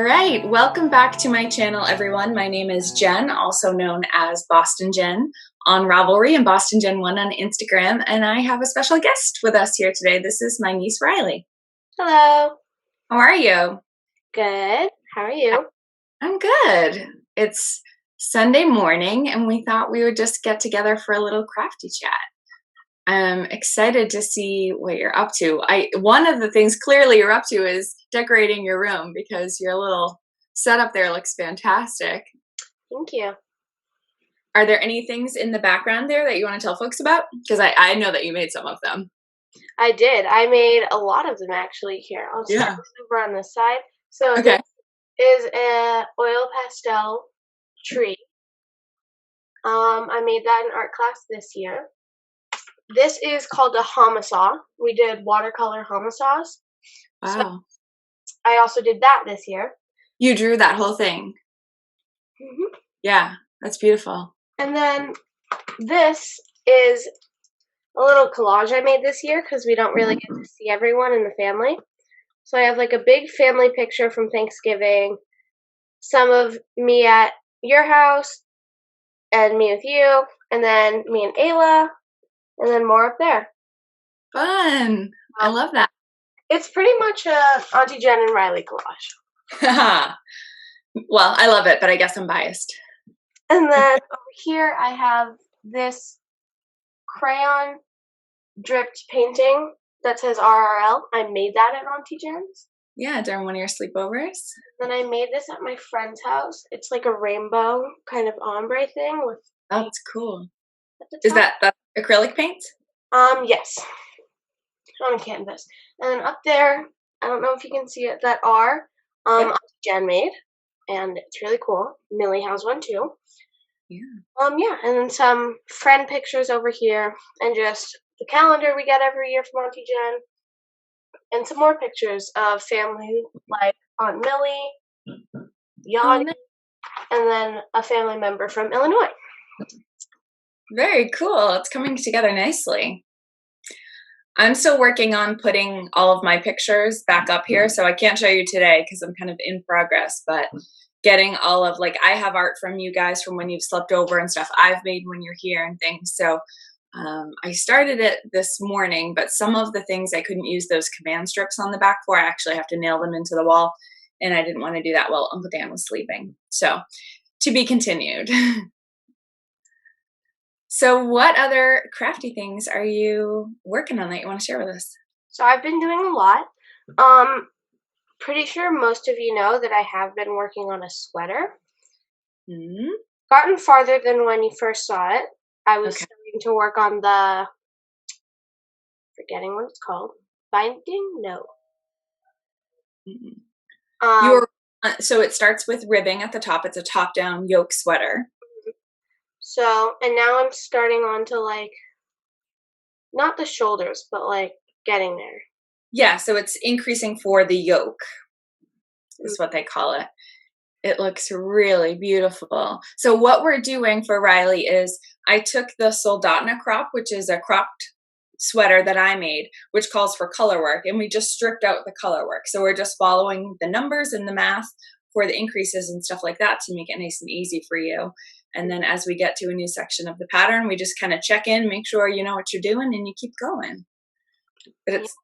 All right, welcome back to my channel, everyone. My name is Jen, also known as Boston Jen on Ravelry and Boston Jen 1 on Instagram, and I have a special guest with us here today. This is my niece, Riley. Hello. How are you? Good. How are you? I'm good. It's Sunday morning, and we thought we would just get together for a little crafty chat. I'm excited to see what you're up to. One of the things clearly you're up to is decorating your room because your little setup there looks fantastic. Thank you. Are there any things in the background there that you want to tell folks about? Because I know that you made some of them. I did. I made a lot of them actually here. I'll start over on this side. So Okay. This is an oil pastel tree. I made that in art class this year. This is called a homisaw. We did watercolor homisaws. Wow. So I also did that this year. You drew that whole thing. Mm-hmm. Yeah, that's beautiful. And then this is a little collage I made this year because we don't really get to see everyone in the family. So I have like a big family picture from Thanksgiving, some of me at your house, and me with you, and then me and Ayla, and then more up there. Fun. I love that. It's pretty much a Auntie Jen and Riley collage. Well, I love it, but I guess I'm biased. And then over here I have this crayon dripped painting that says RRL. I made that at Auntie Jen's. Yeah, during one of your sleepovers. Then I made this at my friend's house. It's like a rainbow kind of ombre thing with. Oh, that's cool. Is that acrylic paint? Yes. On canvas. And then up there, I don't know if you can see it, that R, Auntie Jen made. And it's really cool. Millie has one too. Yeah. Yeah, and then some friend pictures over here, and just the calendar we get every year from Auntie Jen, and some more pictures of family like Aunt Millie, Yanni, and then a family member from Illinois. Very cool. It's coming together nicely. I'm still working on putting all of my pictures back up here, so I can't show you today because I'm kind of in progress, but getting all of, like, I have art from you guys from when you've slept over and stuff I've made when you're here and things. So I started it this morning, but some of the things I couldn't use those command strips on the back for. I actually have to nail them into the wall, and I didn't want to do that while Uncle Dan was sleeping. So to be continued. So what other crafty things are you working on that you want to share with us? So I've been doing a lot. Pretty sure most of you know that I have been working on a sweater. Mm-hmm. Gotten farther than when you first saw it. I was starting to work on the, forgetting what it's called, binding? No. Mm-hmm. So it starts with ribbing at the top. It's a top-down yoke sweater. So, and now I'm starting on to, like, not the shoulders, but, like, getting there. Yeah, so it's increasing for the yoke, is what they call it. It looks really beautiful. So what we're doing for Riley is I took the Soldotna crop, which is a cropped sweater that I made, which calls for color work, and we just stripped out the color work. So we're just following the numbers and the math for the increases and stuff like that to make it nice and easy for you. And then as we get to a new section of the pattern, we just kind of check in, make sure you know what you're doing, and you keep going. But it's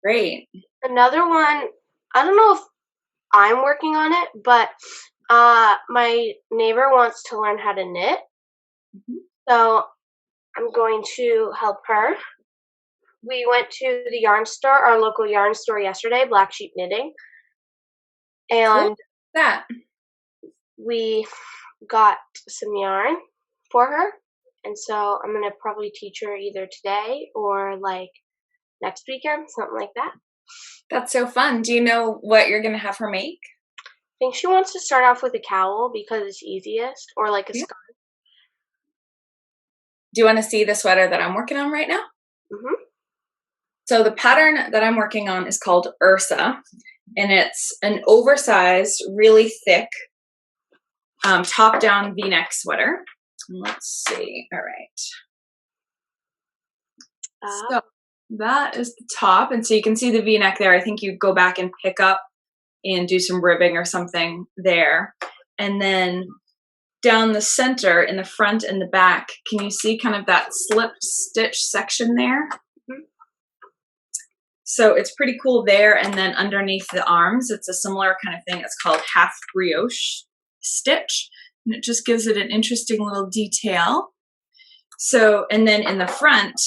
great. Another one, I don't know if I'm working on it, but my neighbor wants to learn how to knit. Mm-hmm. So I'm going to help her. We went to the yarn store, our local yarn store yesterday, Black Sheep Knitting. And we got some yarn for her. And so I'm going to probably teach her either today or like next weekend, something like that. That's so fun. Do you know what you're going to have her make? I think she wants to start off with a cowl because it's easiest, or like a scarf. Do you want to see the sweater that I'm working on right now? Mm-hmm. So the pattern that I'm working on is called Ursa, and it's an oversized, really thick top-down V-neck sweater. Let's see. All right. So that is the top, and so you can see the V-neck there. I think you go back and pick up and do some ribbing or something there. And then down the center in the front and the back, can you see kind of that slip stitch section there? Mm-hmm. So it's pretty cool there. And then underneath the arms, it's a similar kind of thing. It's called half brioche stitch. And it just gives it an interesting little detail. So, and then in the front,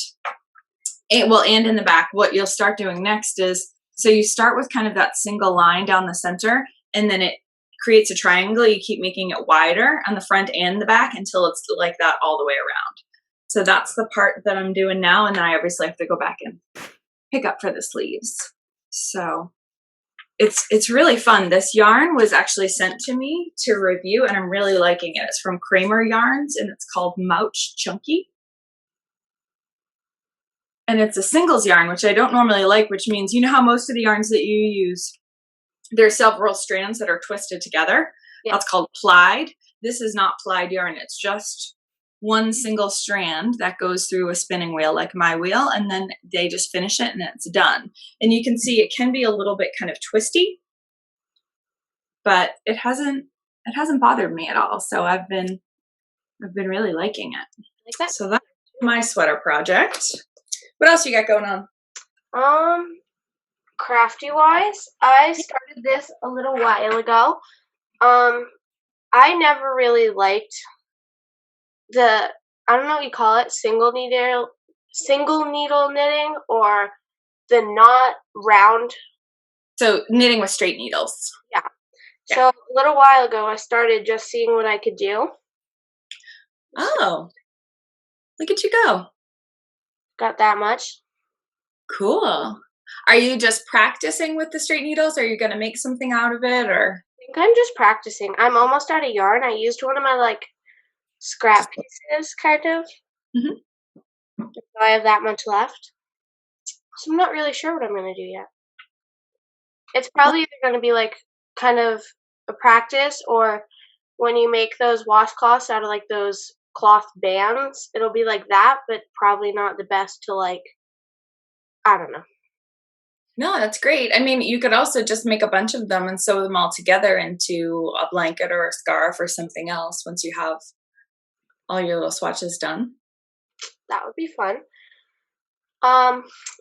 and in the back, what you'll start doing next is, so you start with kind of that single line down the center, and then it creates a triangle. You keep making it wider on the front and the back until it's like that all the way around. So that's the part that I'm doing now. And then I obviously have to go back and pick up for the sleeves. So it's really fun. This yarn was actually sent to me to review, and I'm really liking it. It's from Kraemer yarns, and it's called Mauch Chunky. And it's a singles yarn, which I don't normally like, which means, you know how most of the yarns that you use, there's several strands that are twisted together. Yeah. That's called plied. This is not plied yarn. It's just one single strand that goes through a spinning wheel like my wheel, and then they just finish it and it's done. And you can see it can be a little bit kind of twisty, but it hasn't bothered me at all. So I've been really liking it. Like that. So that's my sweater project. What else you got going on? Crafty wise, I started this a little while ago. I never really liked I don't know what you call it, single needle knitting, or the not round. So knitting with straight needles. Yeah. So a little while ago, I started just seeing what I could do. Oh, look at you go. Got that much. Cool. Are you just practicing with the straight needles? Or are you going to make something out of it, or? I think I'm just practicing. I'm almost out of yarn. I used one of my scrap pieces, kind of. Mm-hmm. So I have that much left. So I'm not really sure what I'm going to do yet. It's probably either going to be kind of a practice, or when you make those washcloths out of those cloth bands, it'll be like that, but probably not the best to I don't know. No, that's great. I mean, you could also just make a bunch of them and sew them all together into a blanket or a scarf or something else once you have all your little swatches done. That would be fun.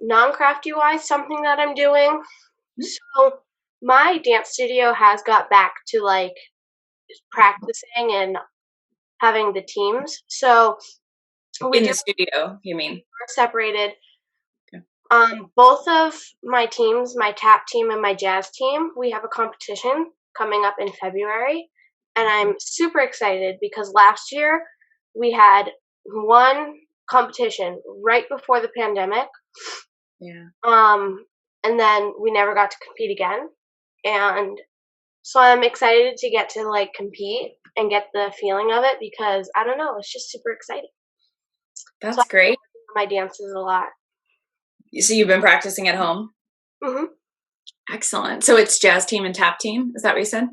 Non-crafty wise, something that I'm doing. Mm-hmm. So my dance studio has got back to practicing and having the teams. So in the studio, you mean? We're separated. Both of my teams, my tap team and my jazz team, we have a competition coming up in February, and I'm super excited because last year we had one competition right before the pandemic. Yeah. And then we never got to compete again. And so I'm excited to get to compete and get the feeling of it, because I don't know, it's just super exciting. That's great. My dances a lot. So you've been practicing at home? Mm-hmm. Excellent. So it's jazz team and tap team? Is that what you said?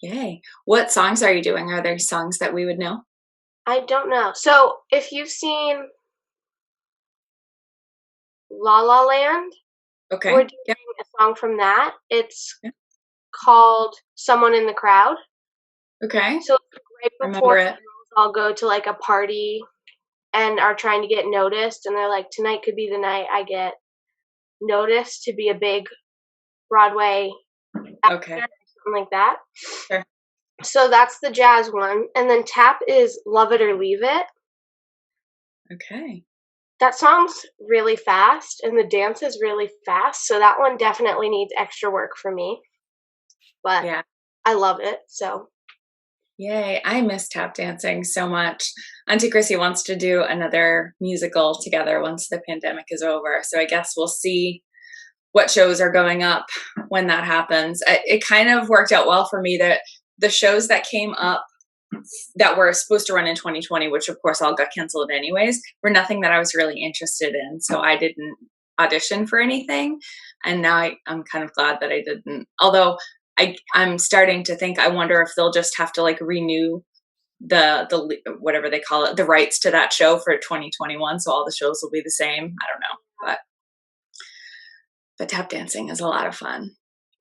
Yay. What songs are you doing? Are there songs that we would know? I don't know. So if you've seen La La Land, okay, we're doing a song from that. It's called Someone in the Crowd. Okay. So right before girls all go to a party and are trying to get noticed, and they're like, tonight could be the night I get noticed to be a big Broadway actor, or something like that. Sure. So that's the jazz one. And then tap is Love It or Leave It. Okay. That song's really fast, and the dance is really fast, so that one definitely needs extra work for me. But yeah, I love it, so. Yay, I miss tap dancing so much. Auntie Chrissy wants to do another musical together once the pandemic is over. So I guess we'll see what shows are going up when that happens. It kind of worked out well for me that the shows that came up that were supposed to run in 2020, which of course all got canceled anyways, were nothing that I was really interested in. So I didn't audition for anything. And now I'm kind of glad that I didn't. Although I'm starting to think, I wonder if they'll just have to renew the whatever they call it, the rights to that show for 2021. So all the shows will be the same. I don't know, but tap dancing is a lot of fun.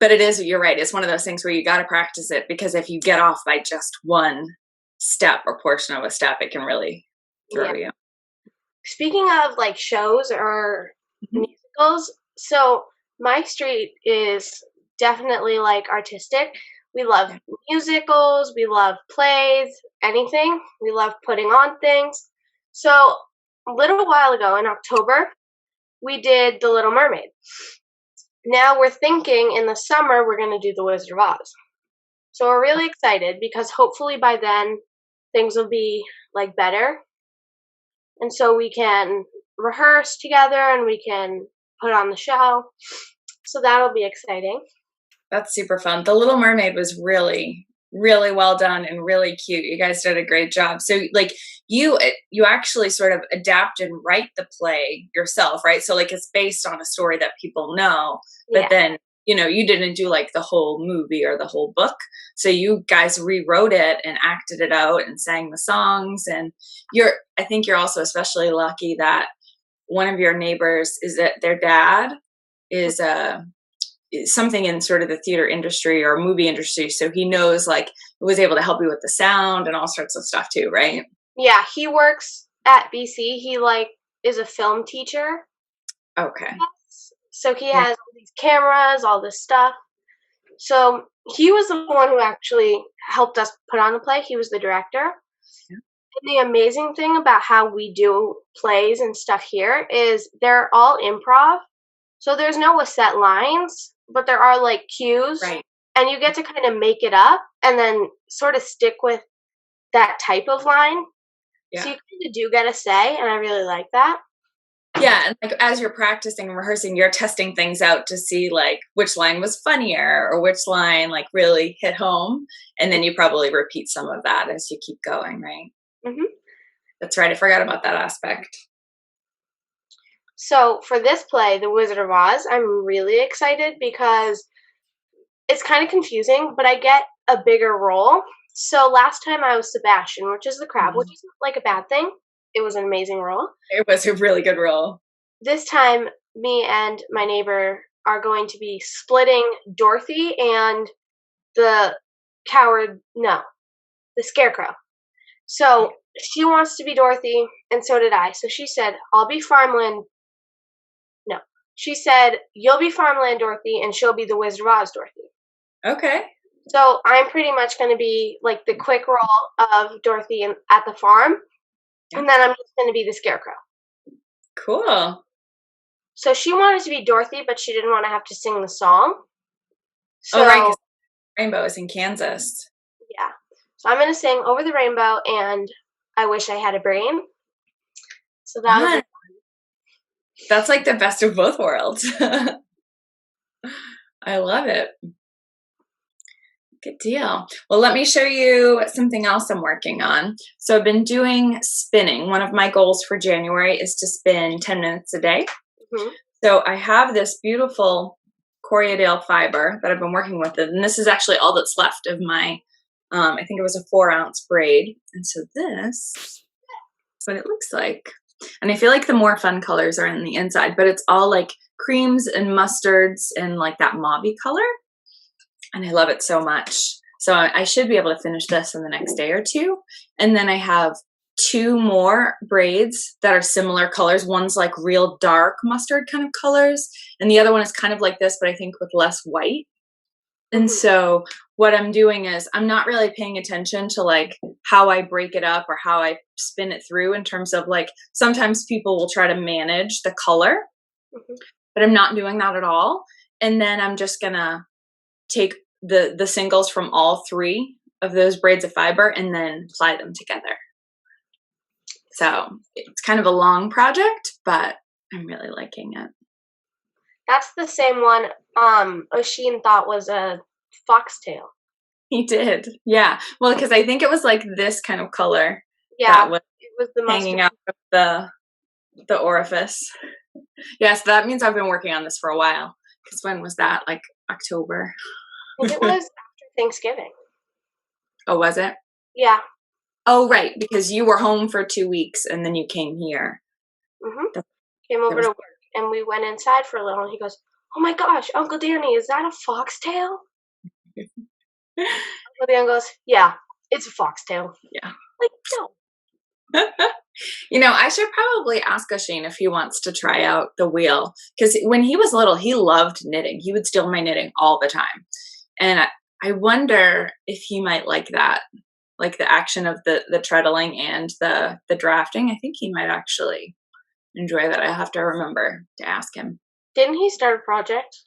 But it is, you're right. It's one of those things where you got to practice it, because if you get off by just one step or portion of a step, it can really throw you. Speaking of like shows or musicals, so my street is definitely like artistic. We love musicals, we love plays, anything. We love putting on things. So a little while ago in October, we did The Little Mermaid. Now we're thinking in the summer we're going to do The Wizard of Oz. So we're really excited because hopefully by then things will be like better. And so we can rehearse together and we can put on the show. So that'll be exciting. That's super fun. The Little Mermaid was really, really well done and really cute. You guys did a great job. So like you actually sort of adapt and write the play yourself, right? So like it's based on a story that people know, but then, you know, you didn't do like the whole movie or the whole book. So you guys rewrote it and acted it out and sang the songs. And I think you're also especially lucky that one of your neighbors is that their dad is something in sort of the theater industry or movie industry. So he knows, like, was able to help you with the sound and all sorts of stuff too, right? Yeah, he works at BC. He like is a film teacher. Okay. So he has all these cameras, all this stuff. So he was the one who actually helped us put on the play. He was the director. Yeah. And the amazing thing about how we do plays and stuff here is they're all improv. So there's no set lines, but there are like cues. Right. And you get to kind of make it up and then sort of stick with that type of line. Yeah. So you kind of do get a say, and I really like that. Yeah, and like as you're practicing and rehearsing, you're testing things out to see like which line was funnier or which line like really hit home, and then you probably repeat some of that as you keep going, right? Mm-hmm. That's right. I forgot about that aspect. So for this play, The Wizard of Oz, I'm really excited because it's kind of confusing, but I get a bigger role. So last time I was Sebastian, which is the crab, which isn't like a bad thing. It was an amazing role. It was a really good role. This time, me and my neighbor are going to be splitting Dorothy and the Scarecrow. So she wants to be Dorothy, and so did I. So she said, I'll be Farmland. No. She said, you'll be Farmland Dorothy, and she'll be the Wizard of Oz Dorothy. Okay. So I'm pretty much going to be like the quick role of Dorothy at the farm. And then I'm just going to be the Scarecrow. Cool. So she wanted to be Dorothy, but she didn't want to have to sing the song. So, right, 'cause Rainbow is in Kansas. Yeah. So I'm going to sing Over the Rainbow and I Wish I Had a Brain. So that'll be fun. That's like the best of both worlds. I love it. Good deal. Well, let me show you something else I'm working on. So I've been doing spinning. One of my goals for January is to spin 10 minutes a day. Mm-hmm. So I have this beautiful Corriedale fiber that I've been working with. And this is actually all that's left of my, I think it was a 4-ounce braid. And so this is what it looks like. And I feel like the more fun colors are in the inside, but it's all like creams and mustards and like that mauve color. And I love it so much. So I should be able to finish this in the next day or two. And then I have 2 more braids that are similar colors. One's like real dark mustard kind of colors. And the other one is kind of like this, but I think with less white. And so what I'm doing is I'm not really paying attention to like how I break it up or how I spin it through in terms of like, sometimes people will try to manage the color, but I'm not doing that at all. And then I'm just gonna take the singles from all 3 of those braids of fiber and then apply them together. So it's kind of a long project, but I'm really liking it. That's the same one Oshin thought was a foxtail. He did. Yeah. Well, because I think it was like this kind of color. Yeah. That it was the hanging out of the orifice. Yeah, so that means I've been working on this for a while. Because when was that? Like October? I think it was after Thanksgiving. Oh, was it? Yeah. Oh, right. Because you were home for 2 weeks and then you came here. Came over to work and we went inside for a little and he goes, oh my gosh, Uncle Danny, is that a foxtail? Uncle Dan goes, yeah, it's a foxtail. Yeah. Like, no. I should probably ask Oisin if he wants to try out the wheel, because when he was little, he loved knitting. He would steal my knitting all the time. And I wonder if he might like that, like the action of the treadling and the drafting. I think he might actually enjoy that. I have to remember to ask him. Didn't he start a project?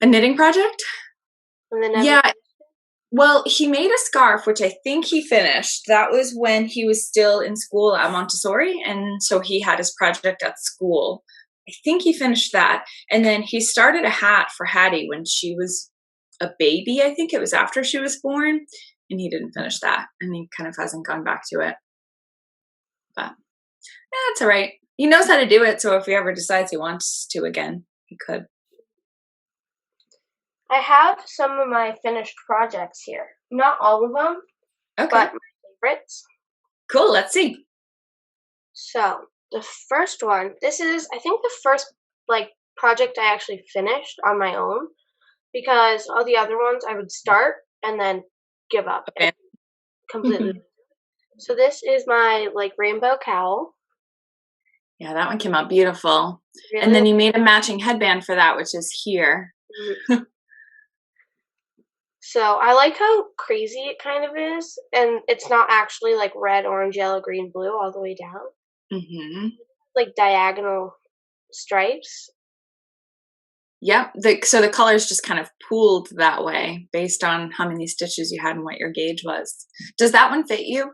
A knitting project? And then yeah. Well, he made a scarf, which I think he finished. That was when he was still in school at Montessori. And so he had his project at school. I think he finished that. And then he started a hat for Hattie when she was a baby. I think it was after she was born. And he didn't finish that. And he kind of hasn't gone back to it. But that's all right. He knows how to do it. So if he ever decides he wants to again, he could. I have some of my finished projects here. Not all of them, Okay. but my favorites. Cool. Let's see. So the first one, this is, I think, the first project I actually finished on my own, because all the other ones I would start and then give up completely. So this is my rainbow cowl. Yeah, that one came out beautiful. Really? And then you made a matching headband for that, which is here. Mm-hmm. So I like how crazy it kind of is, and it's not actually red, orange, yellow, green, blue all the way down. Mm-hmm. Diagonal stripes. Yep. So the colors just kind of pooled that way based on how many stitches you had and what your gauge was. Does that one fit you?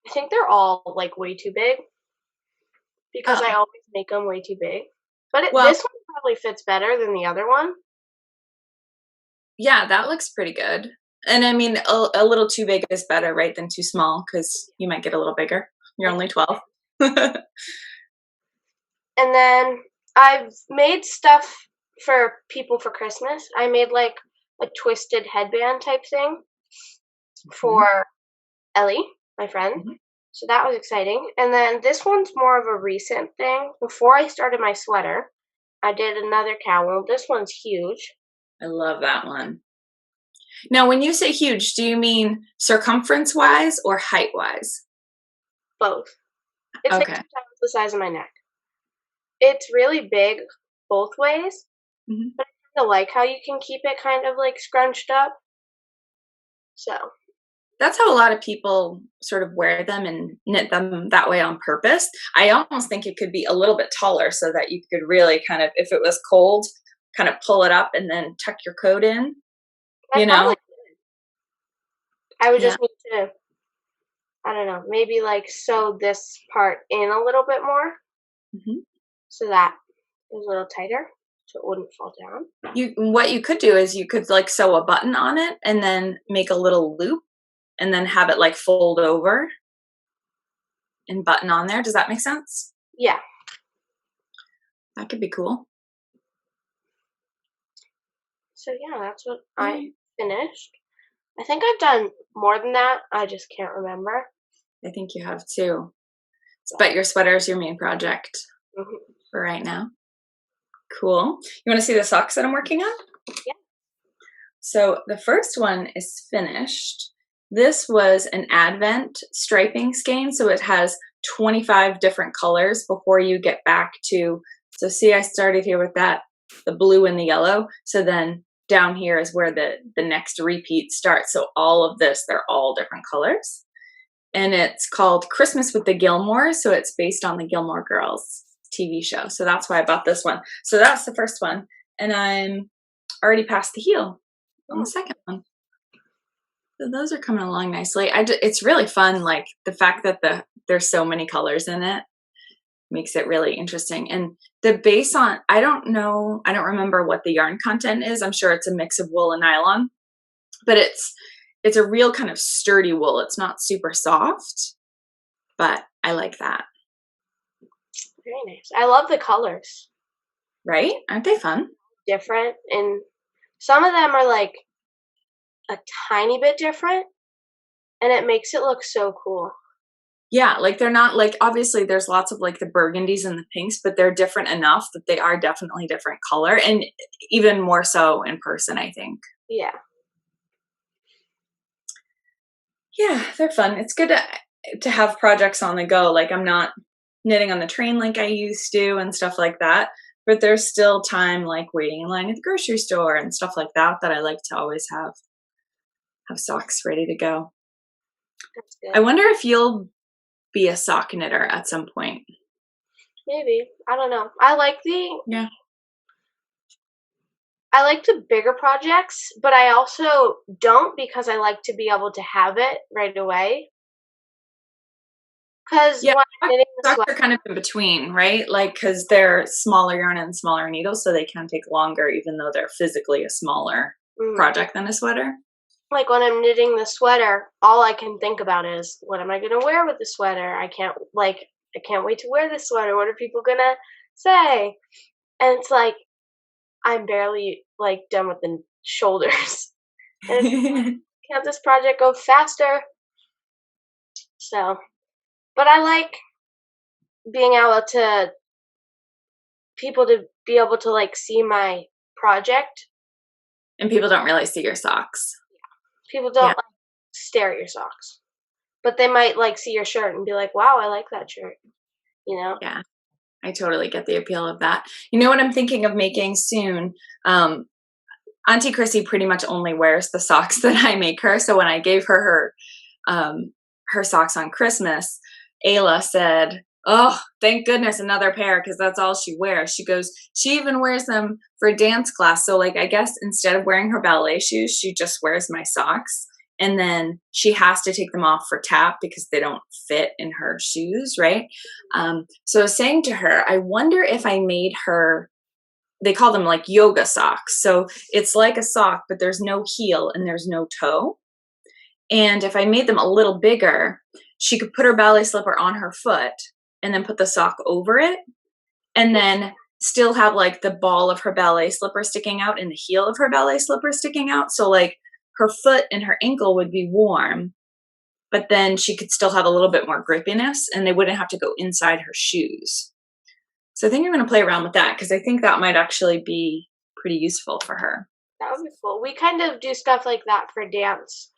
I think they're all way too big, because I always make them way too big. But this one probably fits better than the other one. Yeah, that looks pretty good. And I mean, a little too big is better, right, than too small, because you might get a little bigger. You're only 12. And then I've made stuff for people for Christmas. I made a twisted headband type thing for Ellie, my friend. Mm-hmm. So that was exciting. And then this one's more of a recent thing. Before I started my sweater, I did another cowl. This one's huge. I love that one. Now, when you say huge, do you mean circumference-wise or height-wise? Both. It's 2 times the size of my neck. It's really big both ways, but I kind of like how you can keep it kind of scrunched up. So that's how a lot of people sort of wear them and knit them that way on purpose. I almost think it could be a little bit taller so that you could really kind of, if it was cold, kind of pull it up and then tuck your coat in. I would just need to, I don't know, maybe sew this part in a little bit more, so that is a little tighter, so it wouldn't fall down. What you could do is you could sew a button on it and then make a little loop and then have it fold over and button on there. Does that make sense? Yeah. That could be cool. So yeah, that's what I finished. I think I've done more than that. I just can't remember. I think you have too. But your sweater is your main project for right now. Cool. You want to see the socks that I'm working on? Yeah. So the first one is finished. This was an Advent striping skein. So it has 25 different colors before you get back to, so see, I started here with that, the blue and the yellow. So then down here is where the next repeat starts. So all of this, they're all different colors. And it's called Christmas with the Gilmores. So it's based on the Gilmore Girls TV show. So that's why I bought this one. So that's the first one. And I'm already past the heel on the second one. So those are coming along nicely. It's really fun. The fact that there's so many colors in it makes it really interesting. And the base on, I don't remember what the yarn content is. I'm sure it's a mix of wool and nylon, but it's a real kind of sturdy wool. It's not super soft, but I like that. Very nice. I love the colors. Right? Aren't they fun? Different. And some of them are a tiny bit different, and it makes it look so cool. Yeah, like they're not like, obviously there's lots of like the burgundies and the pinks, but they're different enough that they are definitely different color, and even more so in person, I think. Yeah. Yeah, they're fun. It's good to have projects on the go. Like I'm not knitting on the train like I used to and stuff like that, but there's still time like waiting in line at the grocery store and stuff like that that I like to always have socks ready to go. That's good. I wonder if you'll be a sock knitter at some point. Maybe. I don't know. I like Yeah. the bigger projects, but I also don't because I like to be able to have it right away. Because Yeah, when I'm knitting the socks sweater, are kind of in between, right? Like, because they're smaller yarn and smaller needles, so they can take longer, even though they're physically a smaller project than a sweater. like when I'm knitting the sweater, all I can think about is what am I gonna wear with the sweater? I can't wait to wear this sweater. What are people gonna say? And it's like I'm barely like done with the shoulders. And can't this project go faster? So, but I like being able to people to be able to like see my project. And people don't really see your socks. People don't like stare at your socks, but they might like see your shirt and be like, "Wow, I like that shirt." You know? Yeah, I totally get the appeal of that. You know what I'm thinking of making soon? Auntie Chrissy pretty much only wears the socks that I make her. So when I gave her her socks on Christmas, Ayla said, "Oh, thank goodness, another pair," because that's all she wears. She goes, she even wears them for dance class. So like, I guess instead of wearing her ballet shoes, she just wears my socks. And then she has to take them off for tap because they don't fit in her shoes, right? So I was saying to her, I wonder if I made her, they call them like yoga socks. So it's like a sock, but there's no heel and there's no toe. And if I made them a little bigger, she could put her ballet slipper on her foot and then put the sock over it, and then still have like the ball of her ballet slipper sticking out and the heel of her ballet slipper sticking out. So like her foot and her ankle would be warm, but then she could still have a little bit more grippiness and they wouldn't have to go inside her shoes. So I think I'm going to play around with that because I think that might actually be pretty useful for her. That would be cool. We kind of do stuff like that for dance.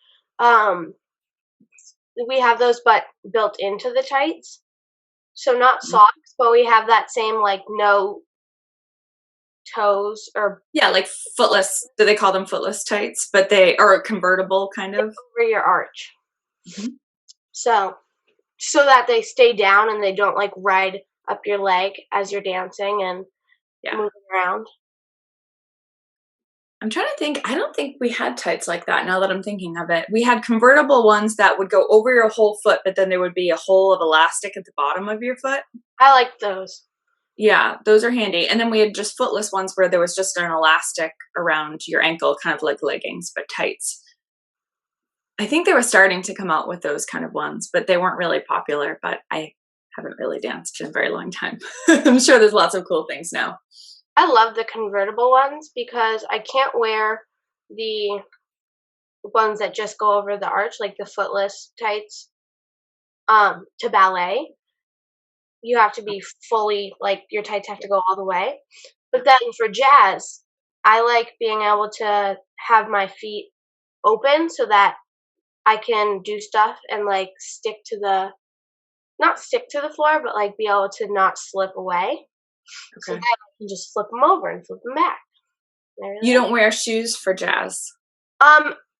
We have those but built into the tights. So not socks, but we have that same like no toes or like footless. Do they call them footless tights? But they are convertible kind of over your arch. Mm-hmm. So that they stay down and they don't like ride up your leg as you're dancing and moving around. I'm trying to think. I don't think we had tights like that now that I'm thinking of it. We had convertible ones that would go over your whole foot, but then there would be a hole of elastic at the bottom of your foot. I like those. Yeah, those are handy. And then we had just footless ones where there was just an elastic around your ankle, kind of like leggings, but tights. I think they were starting to come out with those kind of ones, but they weren't really popular, but I haven't really danced in a very long time. I'm sure there's lots of cool things now. I love the convertible ones because I can't wear the ones that just go over the arch, like the footless tights, to ballet. You have to be fully, like, your tights have to go all the way. But then for jazz, I like being able to have my feet open so that I can do stuff and, like, not stick to the floor, but, like, be able to not slip away. Okay. So that I can just flip them over and flip them back. You don't wear shoes for jazz?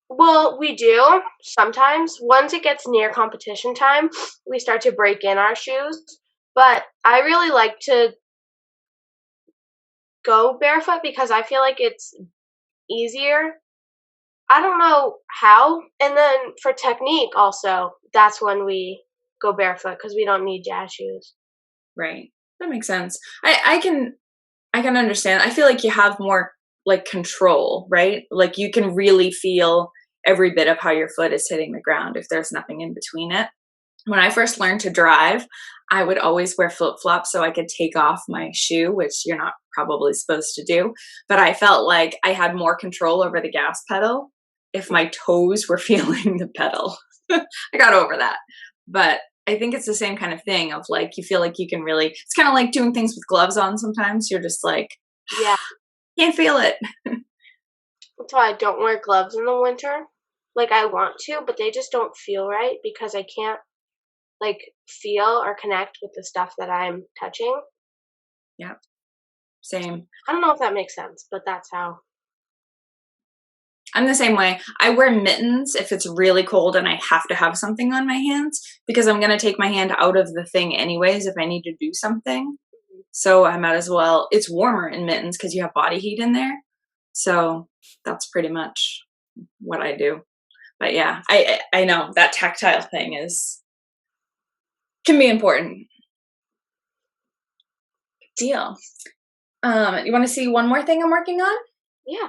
Well, we do sometimes. Once it gets near competition time, we start to break in our shoes. But I really like to go barefoot because I feel like it's easier. I don't know how. And then for technique also, that's when we go barefoot because we don't need jazz shoes. Right. That makes sense. I can understand. I feel like you have more like control, right? Like you can really feel every bit of how your foot is hitting the ground if there's nothing in between it. When I first learned to drive, I would always wear flip-flops so I could take off my shoe, which you're not probably supposed to do. But I felt like I had more control over the gas pedal if my toes were feeling the pedal. I got over that. But I think it's the same kind of thing of like, you feel like you can really, it's kind of like doing things with gloves on sometimes. You're just like, Yeah. can't feel it. That's why I don't wear gloves in the winter. Like, I want to, but they just don't feel right because I can't, like, feel or connect with the stuff that I'm touching. Yeah. Same. I don't know if that makes sense, but that's how. I'm the same way. I wear mittens if it's really cold and I have to have something on my hands because I'm going to take my hand out of the thing anyways if I need to do something. So I might as well. It's warmer in mittens because you have body heat in there. So that's pretty much what I do. But yeah, I know that tactile thing can be important. Good deal. You want to see one more thing I'm working on? Yeah.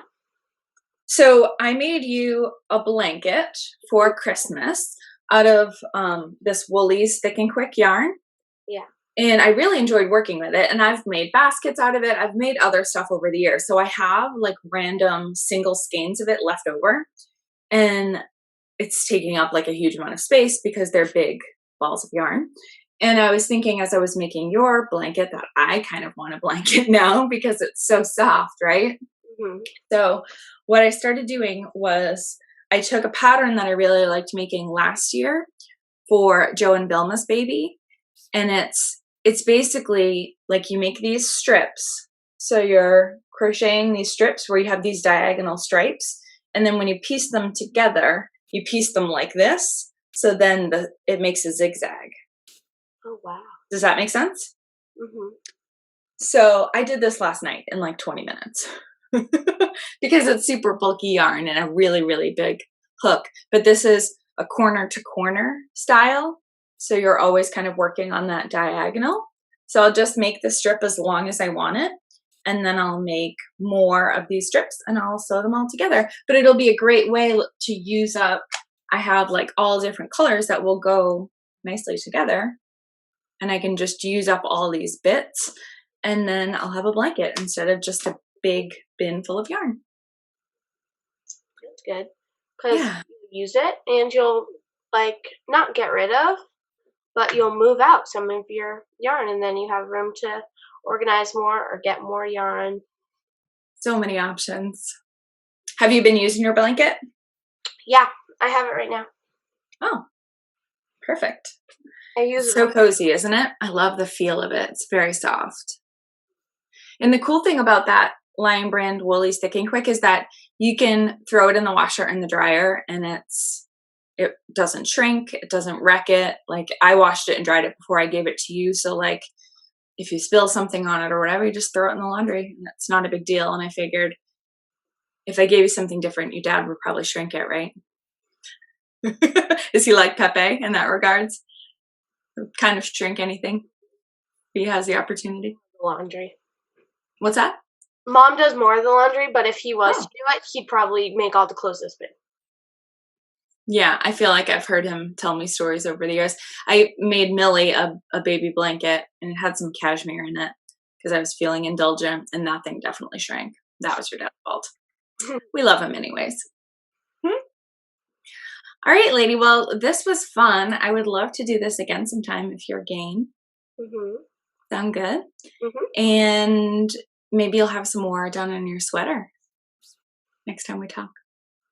So I made you a blanket for Christmas out of this Woolies Thick and Quick yarn. Yeah. And I really enjoyed working with it. And I've made baskets out of it. I've made other stuff over the years. So I have like random single skeins of it left over. And it's taking up like a huge amount of space because they're big balls of yarn. And I was thinking as I was making your blanket that I kind of want a blanket now because it's so soft, right? Mm-hmm. So what I started doing was I took a pattern that I really liked making last year for Joe and Vilma's baby. And it's basically like you make these strips. So you're crocheting these strips where you have these diagonal stripes. And then when you piece them together, you piece them like this. So then it makes a zigzag. Oh, wow. Does that make sense? Mm-hmm. So I did this last night in like 20 minutes because it's super bulky yarn and a really, really big hook. But this is a corner to corner style. So you're always kind of working on that diagonal. So I'll just make the strip as long as I want it. And then I'll make more of these strips and I'll sew them all together. But it'll be a great way to use up. I have like all different colors that will go nicely together. And I can just use up all these bits. And then I'll have a blanket instead of just a big bin full of yarn. That's good. Because you use it and you'll like not get rid of, but you'll move out some of your yarn and then you have room to organize more or get more yarn. So many options. Have you been using your blanket? Yeah, I have it right now. Oh, perfect. I use it. So cozy, isn't it? I love the feel of it. It's very soft. And the cool thing about that Lion Brand Woolies Thick and Quick is that you can throw it in the washer and the dryer and it doesn't shrink. It doesn't wreck it. Like I washed it and dried it before I gave it to you. So like if you spill something on it or whatever, you just throw it in the laundry and it's not a big deal. And I figured if I gave you something different, your dad would probably shrink it, right? Is he like Pepe in that regards? Kind of shrink anything if he has the opportunity. Laundry. What's that? Mom does more of the laundry, but if he was to do it, he'd probably make all the clothes this big. Yeah, I feel like I've heard him tell me stories over the years. I made Millie a baby blanket and it had some cashmere in it because I was feeling indulgent and that thing definitely shrank. That was your dad's fault. We love him anyways. All right, lady. Well, this was fun. I would love to do this again sometime if you're game. Mm-hmm. Sound good? Mm-hmm. And maybe you'll have some more done on your sweater next time we talk.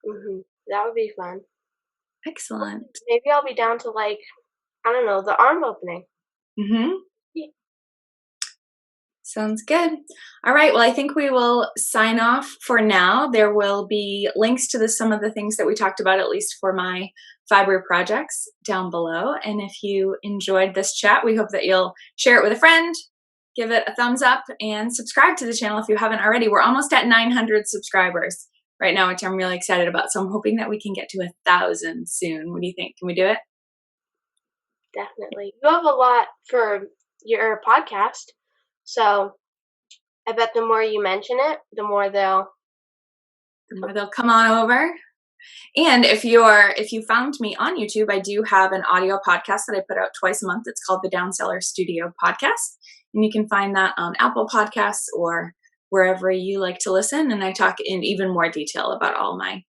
Mm-hmm. That would be fun. Excellent. Maybe I'll be down to like, I don't know, the arm opening. Mm-hmm. Yeah. Sounds good. All right. Well, I think we will sign off for now. There will be links to some of the things that we talked about, at least for my Fibres projects down below. And if you enjoyed this chat, we hope that you'll share it with a friend, give it a thumbs up, and subscribe to the channel if you haven't already. We're almost at 900 subscribers right now, which I'm really excited about. So I'm hoping that we can get to 1,000 soon. What do you think? Can we do it? Definitely. You have a lot for your podcast. So I bet the more you mention it, the more they'll come on over. And if you found me on YouTube, I do have an audio podcast that I put out twice a month. It's called the Down Cellar Studio Podcast. And you can find that on Apple Podcasts or wherever you like to listen. And I talk in even more detail about all my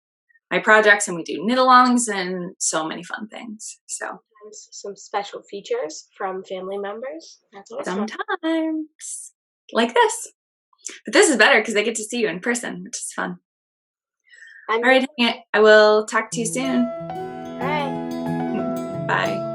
projects, and we do knit-alongs and so many fun things. So some special features from family members. That's always fun. Sometimes. Like this. But this is better because they get to see you in person, which is fun. All right, I will talk to you soon. All right. Bye.